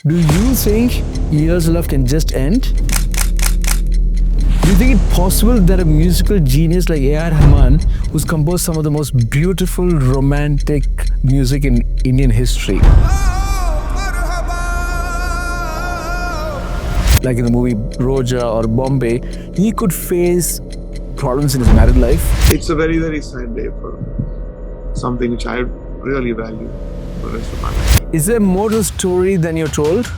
Do you think years of love can just end? Do you think it's possible that a musical genius like A.R. Rahman, who's composed some of the most beautiful romantic music in Indian history, like in the movie Roja or Bombay, he could face problems in his married life? It's a very, very sad day for something which I really value for the rest of my life. Is there more to the story than you're told?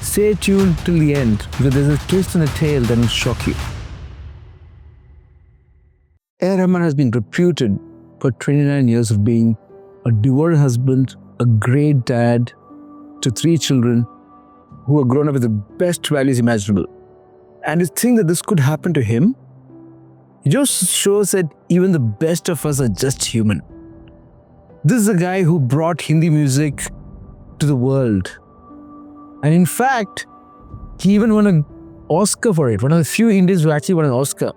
Stay tuned till the end, because there's a twist in the tale that will shock you. A.R. Rahman has been reputed for 29 years of being a divorced husband, a great dad to 3 children who are grown up with the best values imaginable. And to think that this could happen to him, it just shows that even the best of us are just human. This is a guy who brought Hindi music to the world. And in fact, he even won an Oscar for it. One of the few Indians who actually won an Oscar.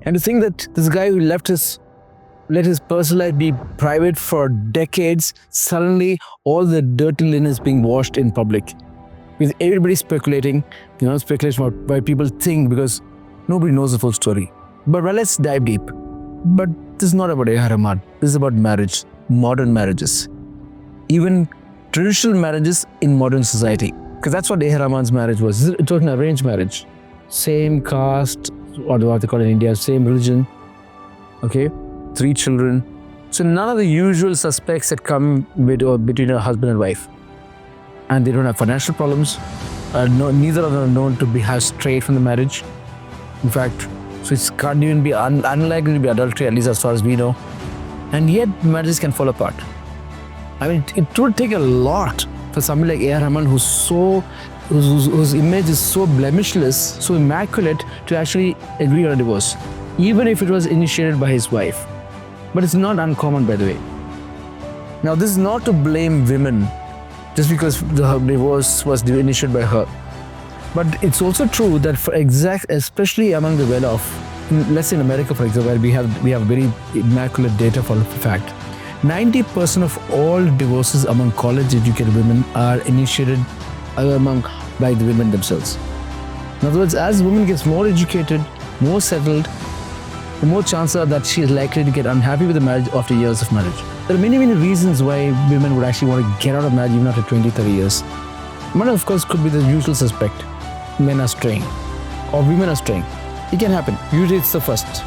And to think that this guy who let his personal life be private for decades, suddenly all the dirty linen is being washed in public. With everybody speculating, speculation about why people think, because nobody knows the full story. But well, let's dive deep. But this is not about A.R. Rahman. This is about marriage, modern marriages. Even traditional marriages in modern society. Because that's what A.R. Rahman's marriage was. It was an arranged marriage. Same caste, or what they call it in India, same religion. Okay, 3 children. So none of the usual suspects that come between a husband and wife. And they don't have financial problems. Neither of them are known to have strayed from the marriage. In fact, so it can't even be unlikely to be adultery, at least as far as we know. And yet marriages can fall apart. I mean, it would take a lot for somebody like A.R. Rahman, whose image is so blemishless, so immaculate, to actually agree on a divorce, even if it was initiated by his wife. But it's not uncommon, by the way. Now, this is not to blame women just because the divorce was initiated by her. But it's also true that especially among the well-off, let's say in America, for example, where we have very immaculate data for the fact, 90% of all divorces among college-educated women are initiated by the women themselves. In other words, as a woman gets more educated, more settled, the more chances are that she is likely to get unhappy with the marriage after years of marriage. There are many, many reasons why women would actually want to get out of marriage even after 20, 30 years. One, of course, could be the usual suspect. Men are straying, or women are straying. It can happen. Usually it's the first.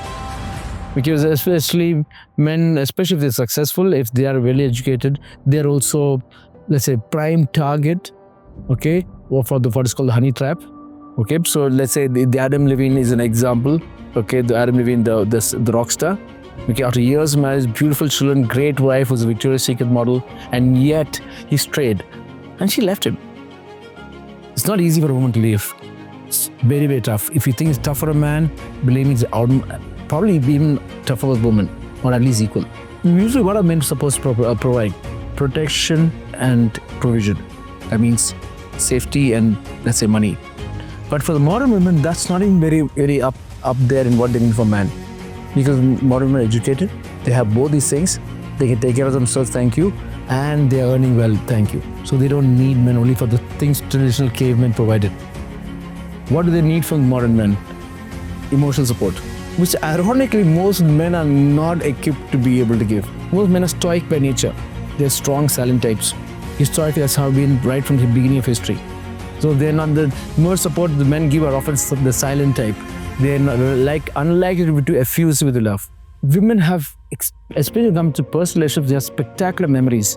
Because especially men, especially if they're successful, if they are well educated, they're also, let's say, prime target, okay, or for what is called the honey trap. Okay, so let's say the Adam Levine is an example. Okay, the Adam Levine, the rock star. Okay, after years of marriage, beautiful children, great wife, was a Victoria's Secret model, and yet he strayed, and she left him. It's not easy for a woman to leave. It's very, very tough. If you think it's tough for a man, believe me, it's probably even tougher for a woman, or at least equal. Usually, what are men supposed to provide? Protection and provision. That means safety and, let's say, money. But for the modern women, that's not even very, very up there in what they need for man. Because modern women are educated, they have both these things. They can take care of themselves, thank you, and they are earning well, thank you. So they don't need men only for the things traditional cavemen provided. What do they need from modern men? Emotional support, which ironically most men are not equipped to be able to give. Most men are stoic by nature. They're strong, silent types. Historically, that's how it's been right from the beginning of history. So they're not the more support the men give are often the silent type. They're not unlikely to be effusive with love. Women have, especially when it comes to personal relationships, they have spectacular memories.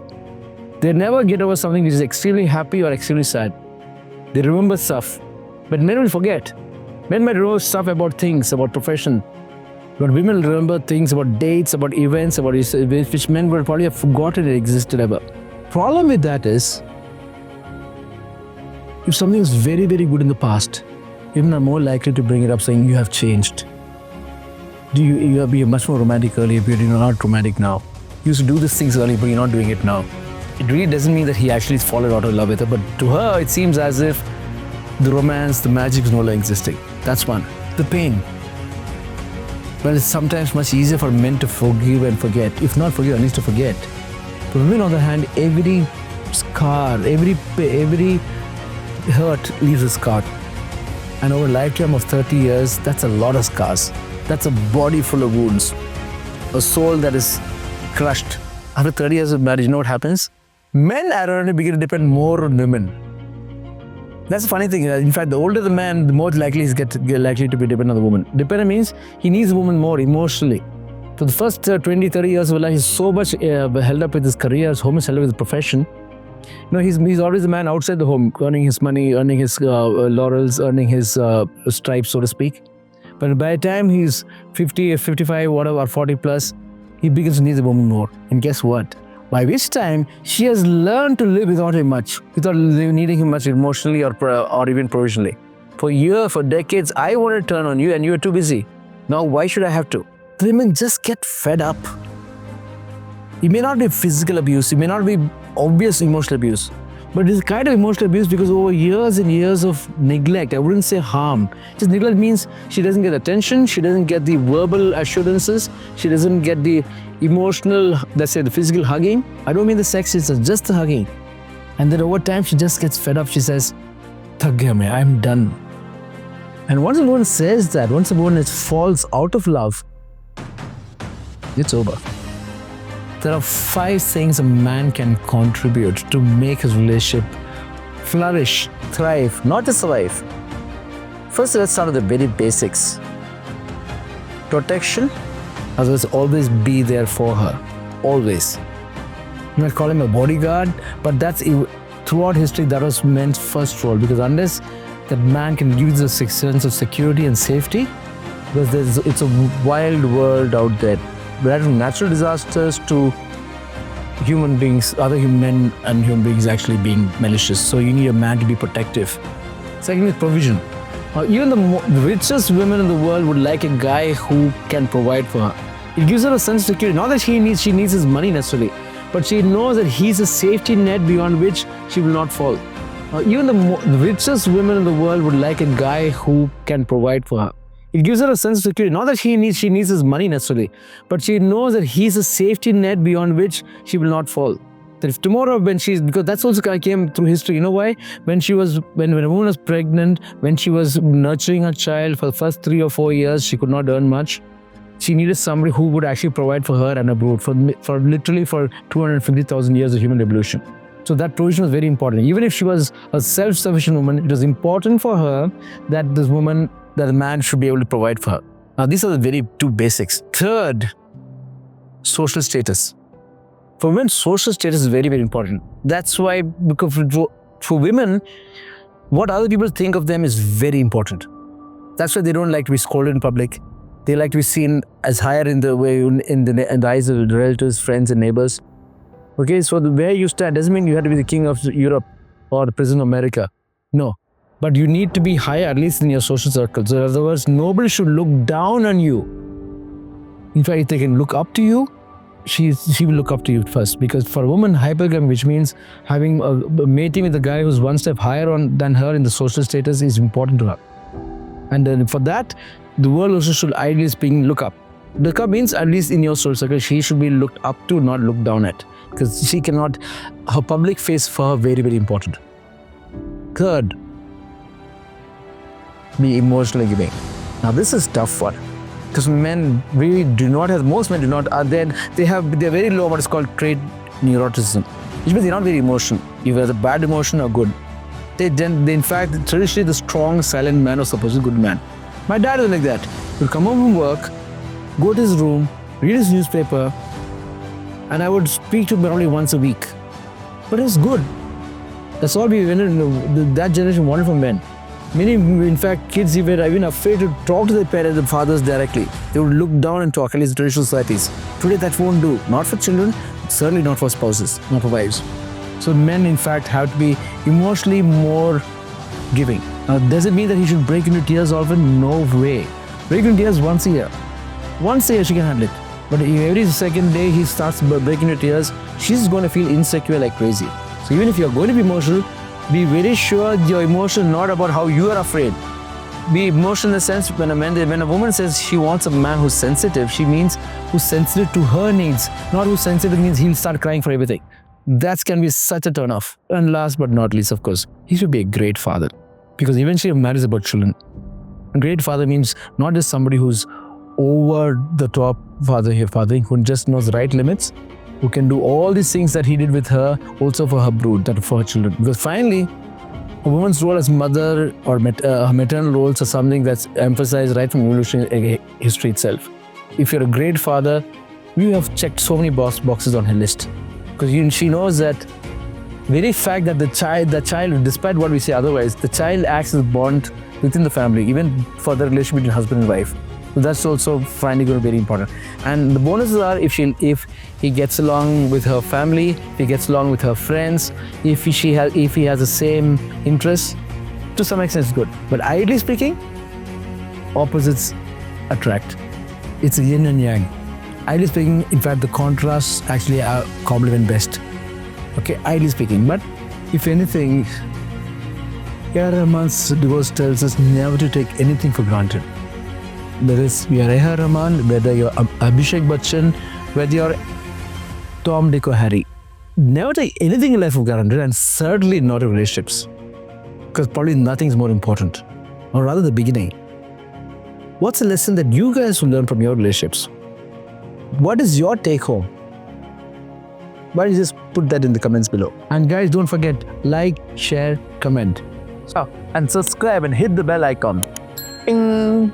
They never get over something which is extremely happy or extremely sad. They remember stuff. But men will forget. Men might remember stuff about things, about profession. But women remember things about dates, about events, about which men would probably have forgotten it existed ever. Problem with that is, if something is very, very good in the past, women are more likely to bring it up saying, you have changed. You have been much more romantic earlier, but you're not romantic now. You used to do these things earlier, but you're not doing it now. It really doesn't mean that he actually fallen out of love with her, but to her, it seems as if the romance, the magic is no longer existing. That's one. The pain. Well, it's sometimes much easier for men to forgive and forget. If not forgive, at least to forget. For women, on the other hand, every scar, every hurt leaves a scar. And over a lifetime of 30 years, that's a lot of scars. That's a body full of wounds. A soul that is crushed. After 30 years of marriage, you know what happens? Men ironically begin to depend more on women. That's the funny thing. In fact, the older the man, the more likely he's likely to be dependent on the woman. Dependent means he needs the woman more emotionally. For the first 20, 30 years of his life, he's so much held up with his career, his home is held up with his profession. He's always the man outside the home, earning his money, earning his laurels, earning his stripes, so to speak. But by the time he's 50, 55, whatever, or 40 plus, he begins to need the woman more. And guess what? By which time, she has learned to live without him much, without needing him much emotionally or even provisionally. For years, for decades, I wanted to turn on you and you were too busy. Now, why should I have to? The women just get fed up. It may not be physical abuse, it may not be obvious emotional abuse, but it's kind of emotional abuse because over years and years of neglect, I wouldn't say harm. Just neglect means she doesn't get attention, she doesn't get the verbal assurances, she doesn't get the emotional, let's say the physical hugging. I don't mean the sex, it's just the hugging. And then over time, she just gets fed up. She says, "Thak gaya main, I'm done." And once a woman says that, once a woman falls out of love, it's over. There are 5 things a man can contribute to make his relationship flourish, thrive, not just survive. First, let's start with the very basics. Protection, otherwise always be there for her, always. You might call him a bodyguard, but that's throughout history that was men's first role, because unless that man can give you the sense of security and safety, because it's a wild world out there. Right from natural disasters to human beings, other men and human beings actually being malicious. So you need a man to be protective. Second is provision. Even the richest women in the world would like a guy who can provide for her. It gives her a sense of security. Not that she needs his money necessarily, but she knows that he's a safety net beyond which she will not fall. Even the richest women in the world would like a guy who can provide for her. It gives her a sense of security. Not that she needs his money necessarily, but she knows that he's a safety net beyond which she will not fall. That if tomorrow because that's also kind of came through history. You know why? When a woman was pregnant, when she was nurturing her child for the first 3 or 4 years, she could not earn much. She needed somebody who would actually provide for her and her brood for 250,000 years of human evolution. So that provision was very important. Even if she was a self-sufficient woman, it was important for her that that a man should be able to provide for her. Now, these are the very 2 basics. Third, social status. For women, social status is very, very important. That's why, because for women, what other people think of them is very important. That's why they don't like to be scolded in public. They like to be seen as higher in the eyes of relatives, friends, and neighbors. Okay, so where you stand doesn't mean you have to be the king of Europe or the president of America. No. But you need to be higher, at least in your social circles. So in other words, nobody should look down on you. In fact, if they can look up to you, she will look up to you first. Because for a woman, hypergamy, which means having a mating with a guy who's one step higher than her in the social status, is important to her. And then for that, the world also should, ideally speaking, look up. Look up means, at least in your social circle, she should be looked up to, not looked down at. Because her public face for her, very, very important. Third, be emotionally giving. Now this is tough one, because men really do not have, most men do not, they're very low what is called trait neuroticism, which means they're not very emotional, either the bad emotion or good. They in fact, traditionally the strong, silent man was supposed to be a good man. My dad was like that. He would come home from work, go to his room, read his newspaper, and I would speak to him only once a week. But it was good. That's all that generation wanted from men. Many, in fact, kids were even afraid to talk to their parents and fathers directly. They would look down and talk, at least in traditional societies. Today, that won't do. Not for children, certainly not for spouses, not for wives. So men, in fact, have to be emotionally more giving. Now, does it mean that he should break into tears often? No way. Break into tears once a year. Once a year, she can handle it. But every second day he starts breaking into tears, she's going to feel insecure like crazy. So even if you're going to be emotional, be very sure your emotion not about how you are afraid. Be emotional in the sense when a woman says she wants a man who's sensitive, she means who's sensitive to her needs, not who's sensitive means he'll start crying for everything. That can be such a turn off. And last but not least, of course, he should be a great father. Because eventually marriage is about children. A great father means not just somebody who's over the top father, who just knows the right limits, who can do all these things that he did with her, also for her brood, that for her children. Because finally, a woman's role as mother or her maternal roles are something that's emphasized right from evolutionary history itself. If you're a great father, you have checked so many boxes on her list. Because she knows that very fact that the child, despite what we say otherwise, the child acts as a bond within the family, even for the relationship between husband and wife. So that's also finally going to be very important. And the bonuses are if he gets along with her family, if he gets along with her friends, if he has the same interests, to some extent it's good. But ideally speaking, opposites attract. It's a yin and yang. Ideally speaking, in fact, the contrasts actually are complement best. Okay, ideally speaking. But if anything, Rahman's divorce tells us never to take anything for granted. Whether you're Rahman, whether you're Abhishek Bachchan, whether you're Tom, Dick or Harry, never take anything in life for granted, and certainly not in relationships. Because probably nothing's more important, or rather the beginning. What's a lesson that you guys will learn from your relationships? What is your take home? Why don't you just put that in the comments below? And guys, don't forget, like, share, comment. And subscribe and hit the bell icon. Bing.